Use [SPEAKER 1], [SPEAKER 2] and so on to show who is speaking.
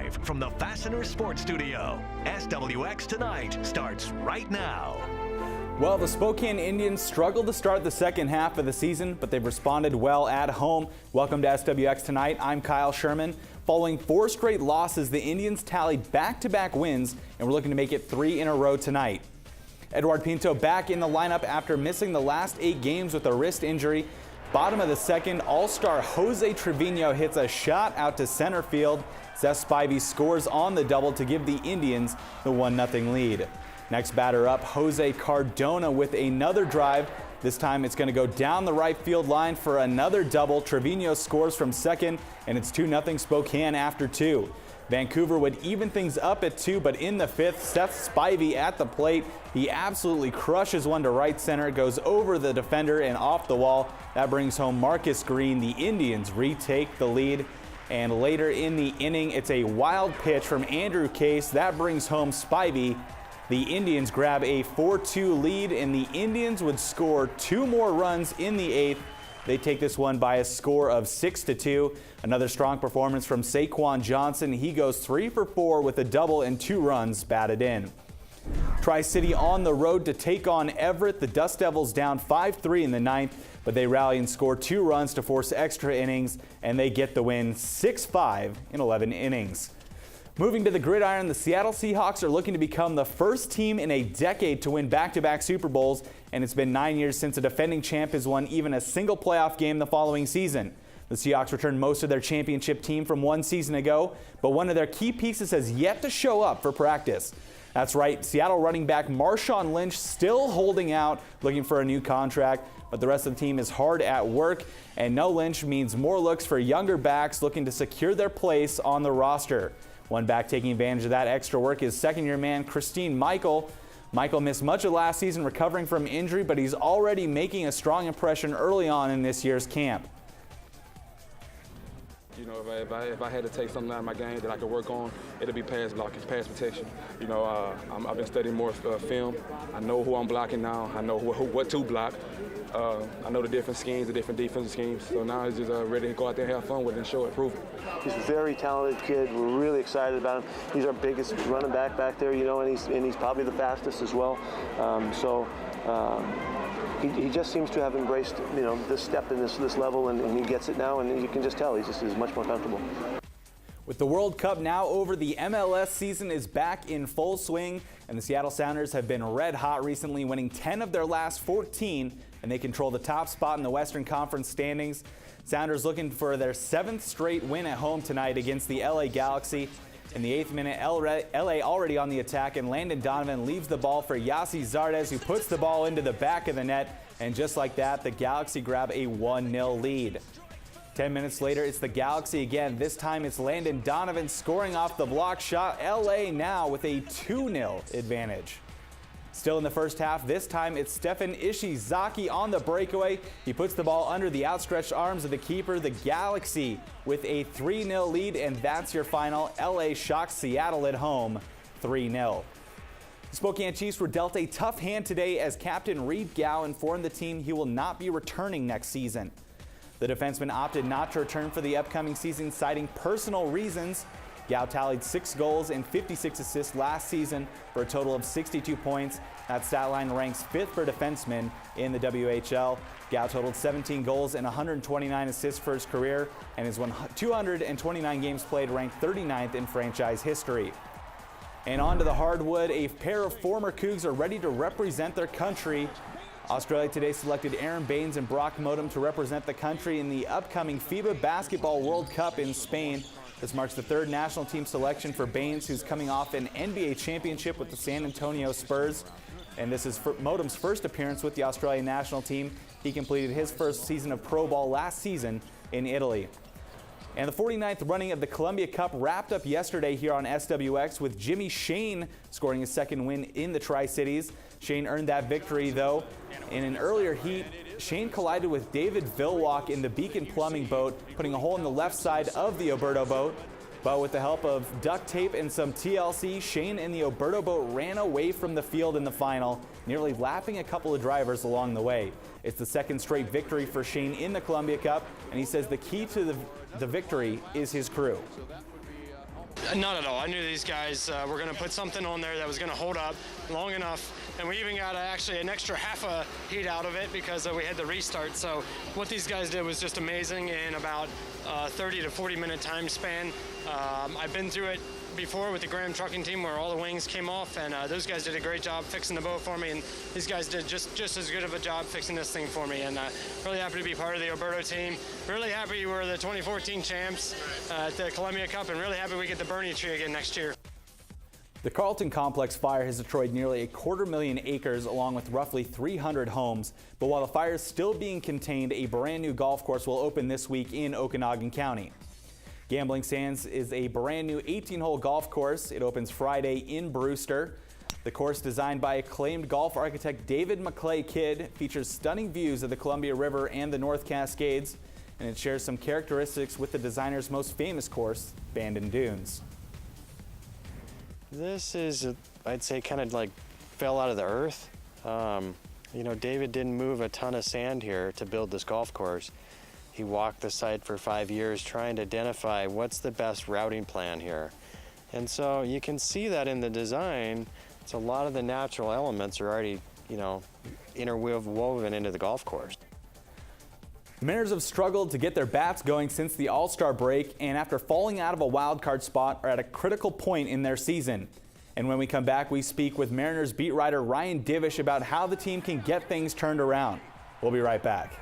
[SPEAKER 1] Live from the Fastener Sports Studio, SWX Tonight starts right now.
[SPEAKER 2] Well, the Spokane Indians struggled to start the second half of the season, but they've responded well at home. Welcome to SWX Tonight. I'm Kyle Sherman. Following 4 straight losses, the Indians tallied back-to-back wins, and we're looking to make it 3 in a row tonight. Eduard Pinto back in the lineup after missing the last 8 games with a wrist injury. Bottom of the second, all-star Jose Trevino hits a shot out to center field. Seth Spivey scores on the double to give the Indians the 1-0 lead. Next batter up, Jose Cardona with another drive. This time it's going to go down the right field line for another double. Trevino scores from second, and it's 2-0 Spokane after 2. Vancouver would even things up at 2, but in the 5th, Seth Spivey at the plate. He absolutely crushes one to right center, goes over the defender and off the wall. That brings home Marcus Green. The Indians retake the lead. And later in the inning, it's a wild pitch from Andrew Case. That brings home Spivey. The Indians grab a 4-2 lead, and the Indians would score 2 more runs in the 8th. They take this one by a score of 6-2. Another strong performance from Saquon Johnson. He goes 3 for 4 with a double and 2 runs batted in. Tri-City on the road to take on Everett. The Dust Devils down 5-3 in the 9th, but they rally and score 2 runs to force extra innings, and they get the win 6-5 in 11 innings. Moving to the gridiron, the Seattle Seahawks are looking to become the first team in a decade to win back-to-back Super Bowls, and it's been 9 years since a defending champ has won even a single playoff game the following season. The Seahawks returned most of their championship team from 1 season ago, but one of their key pieces has yet to show up for practice. That's right, Seattle running back Marshawn Lynch still holding out, looking for a new contract, but the rest of the team is hard at work, and no Lynch means more looks for younger backs looking to secure their place on the roster. One back taking advantage of that extra work is second-year man Christine Michael. Michael missed much of last season recovering from injury, but he's already making a strong impression early on in this year's camp.
[SPEAKER 3] You know, if I had to take something out of my game that I could work on, it'll be pass blocking, pass protection. You know, I've been studying more film. I know who I'm blocking now. I know what to block. I know the different schemes, the different defensive schemes. So now it's just ready to go out there and have fun with it and show it, prove it.
[SPEAKER 4] He's a very talented kid. We're really excited about him. He's our biggest running back there, you know, and he's probably the fastest as well. He just seems to have embraced, you know, this step in this level, and he gets it now, and you can just tell he's much more comfortable.
[SPEAKER 2] With the World Cup now over, the MLS season is back in full swing, and the Seattle Sounders have been red hot recently, winning 10 of their last 14, and they control the top spot in the Western Conference standings. Sounders looking for their 7th straight win at home tonight against the LA Galaxy. In the 8th minute, LA already on the attack, and Landon Donovan leaves the ball for Yassi Zardes, who puts the ball into the back of the net, and just like that, the Galaxy grab a 1-0 lead. 10 minutes later, it's the Galaxy again. This time it's Landon Donovan scoring off the block shot. LA now with a 2-0 advantage. Still in the first half, this time it's Stefan Ishizaki on the breakaway. He puts the ball under the outstretched arms of the keeper. The Galaxy with a 3-0 lead, and that's your final. LA shocks Seattle at home 3-0. The Spokane Chiefs were dealt a tough hand today as Captain Reed Gow informed the team he will not be returning next season. The defenseman opted not to return for the upcoming season, citing personal reasons. Gow tallied 6 goals and 56 assists last season for a total of 62 points. That stat line ranks 5th for defensemen in the WHL. Gow totaled 17 goals and 129 assists for his career, and his 229 games played ranked 39th in franchise history. And on to the hardwood, a pair of former Cougs are ready to represent their country. Australia today selected Aaron Baines and Brock Modem to represent the country in the upcoming FIBA Basketball World Cup in Spain. This marks the 3rd national team selection for Baines, who's coming off an NBA championship with the San Antonio Spurs. And this is Modem's first appearance with the Australian national team. He completed his first season of pro ball last season in Italy. And the 49th running of the Columbia Cup wrapped up yesterday here on SWX with Jimmy Shane scoring his 2nd win in the Tri-Cities. Shane earned that victory, though. In an earlier heat, Shane collided with David Vilwalk in the Beacon Plumbing boat, putting a hole in the left side of the Oberto boat. But with the help of duct tape and some TLC, Shane and the Oberto boat ran away from the field in the final, nearly lapping a couple of drivers along the way. It's the 2nd straight victory for Shane in the Columbia Cup, and he says the key to the victory is his crew.
[SPEAKER 5] Not at all. I knew these guys were going to put something on there that was going to hold up long enough, and we even got actually an extra half a heat out of it because we had the restart. So what these guys did was just amazing in about 30 to 40 minute time span. I've been through it before with the Graham trucking team where all the wings came off, and those guys did a great job fixing the boat for me, and these guys did just as good of a job fixing this thing for me, and really happy to be part of the Alberto team. Really happy we're the 2014 champs at the Columbia Cup, and really happy we get the Bernie tree again next year.
[SPEAKER 2] The Carlton Complex fire has destroyed nearly 250,000 acres along with roughly 300 homes. But while the fire is still being contained, a brand new golf course will open this week in Okanogan County. Gambling Sands is a brand new 18-hole golf course. It opens Friday in Brewster. The course, designed by acclaimed golf architect David McClay Kidd, features stunning views of the Columbia River and the North Cascades, and it shares some characteristics with the designer's most famous course, Bandon Dunes.
[SPEAKER 6] This is, I'd say, kind of like fell out of the earth. You know, David didn't move a ton of sand here to build this golf course. He walked the site for 5 years trying to identify what's the best routing plan here. And so you can see that in the design. It's a lot of the natural elements are already, you know, interwoven into the golf course.
[SPEAKER 2] The Mariners have struggled to get their bats going since the All-Star break, and after falling out of a wild card spot are at a critical point in their season. And when we come back, we speak with Mariners beat writer Ryan Divish about how the team can get things turned around. We'll be right back.